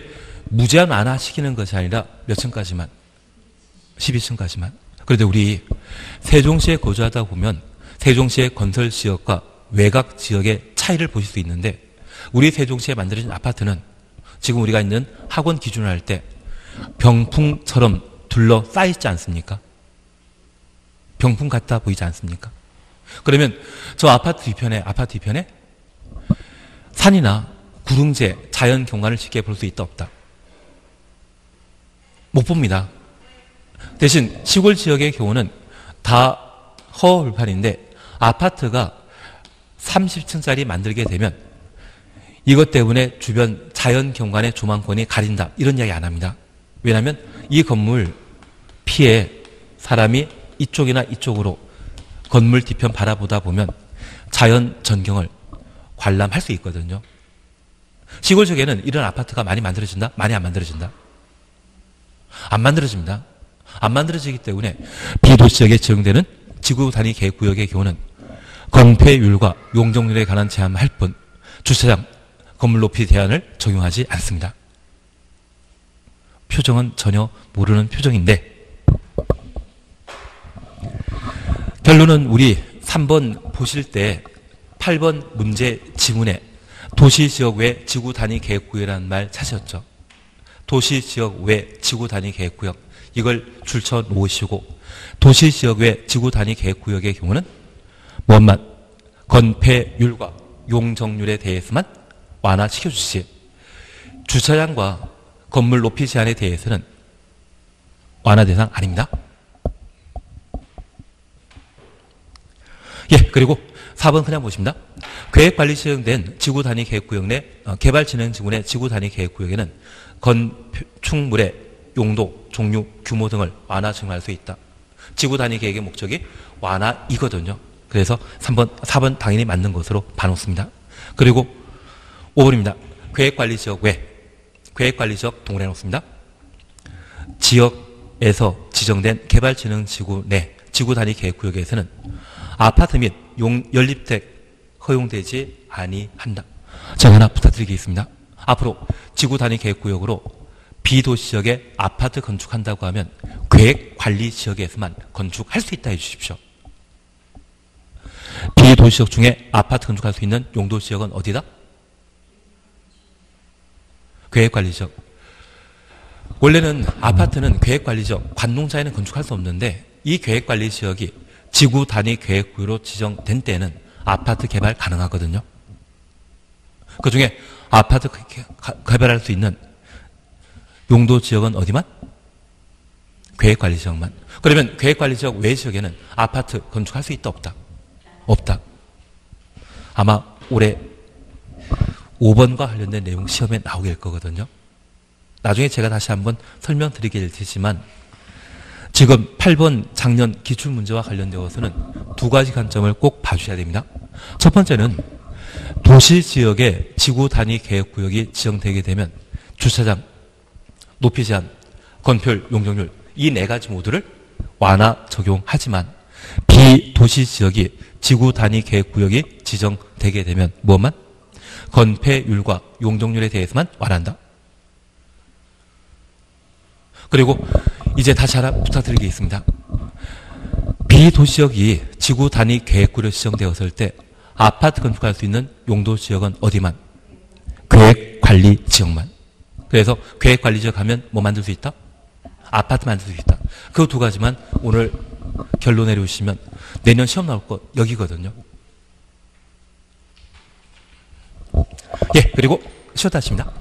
무제한 완화시키는 것이 아니라 몇 층까지만? 12층까지만. 그런데 우리 세종시에 거주하다 보면 세종시의 건설 지역과 외곽 지역의 차이를 보실 수 있는데 우리 세종시에 만들어진 아파트는 지금 우리가 있는 학원 기준으로 할 때 병풍처럼 둘러싸여 있지 않습니까? 병풍 같아 보이지 않습니까? 그러면 저 아파트 뒤편에 산이나 구릉제, 자연 경관을 쉽게 볼 수 있다 없다? 못 봅니다. 대신 시골 지역의 경우는 다 허허벌판인데 아파트가 30층짜리 만들게 되면 이것 때문에 주변 자연 경관의 조망권이 가린다. 이런 이야기 안 합니다. 왜냐하면 이 건물 피해 사람이 이쪽이나 이쪽으로 건물 뒤편 바라보다 보면 자연 전경을 관람할 수 있거든요. 시골 지역에는 이런 아파트가 많이 만들어진다? 많이 안 만들어진다? 안 만들어집니다. 안 만들어지기 때문에 비도시 지역에 적용되는 지구 단위 계획 구역의 경우는 건폐율과 용적률에 관한 제한만 할 뿐 주차장, 건물 높이 제한을 적용하지 않습니다. 표정은 전혀 모르는 표정인데 결론은 우리 3번 보실 때 8번 문제 지문에 도시지역 외 지구 단위 계획구역이라는 말 찾으셨죠? 도시지역 외 지구 단위 계획구역 이걸 줄쳐 놓으시고 도시지역 외 지구 단위 계획구역의 경우는 뭐만 건폐율과 용적률에 대해서만 완화시켜 주시지 주차장과 건물 높이 제한에 대해서는 완화 대상 아닙니다. 예, 그리고 4번 그냥 보십니다. 계획관리 시행된 지구 단위 계획구역 내 개발진행지구 내 지구 단위 계획구역에는 건축물의 용도, 종류, 규모 등을 완화 적용할 수 있다. 지구 단위 계획의 목적이 완화이거든요. 그래서 4번 당연히 맞는 것으로 봐놓습니다. 그리고 5번입니다. 계획관리지역 외, 계획관리지역 동그라미 놓습니다. 지역에서 지정된 개발진행지구 내 지구 단위 계획구역에서는 아파트 및 연립택 허용되지 아니한다. 제가 하나 부탁드리겠습니다. 앞으로 지구 단위 계획구역으로 비도시 지역에 아파트 건축한다고 하면 계획관리 지역에서만 건축할 수 있다 해주십시오. 비도시 지역 중에 아파트 건축할 수 있는 용도 지역은 어디다? 계획관리 지역. 원래는 아파트는 계획관리 지역, 관농자에는 건축할 수 없는데 이 계획관리 지역이 지구 단위 계획구역으로 지정된 때는 아파트 개발 가능하거든요. 그 중에 아파트 개발할 수 있는 용도 지역은 어디만? 계획관리 지역만. 그러면 계획관리 지역 외 지역에는 아파트 건축할 수 있다 없다? 없다. 아마 올해 5번과 관련된 내용 시험에 나오게 될 거거든요. 나중에 제가 다시 한번 설명드리게 될 테지만 지금 8번 작년 기출문제와 관련되어서는 두 가지 관점을 꼭 봐주셔야 됩니다. 첫 번째는 도시지역에 지구 단위 계획구역이 지정되게 되면 주차장, 높이 제한, 건폐율, 용적률 이 네 가지 모두를 완화 적용하지만 비도시 지역이 지구 단위 계획 구역이 지정되게 되면 무엇만? 건폐율과 용적률에 대해서만 완화한다. 그리고 이제 다시 하나 부탁드리겠습니다. 비도시 지역이 지구 단위 계획구로 지정되었을 때 아파트 건축할 수 있는 용도 지역은 어디만? 계획관리 지역만. 그래서 계획관리 지역 하면 뭐 만들 수 있다? 아파트 만들 수 있다. 그 두 가지만 오늘 결론 내려주시면 내년 시험 나올 거 여기거든요. 예, 그리고 쉬었다 하십니다.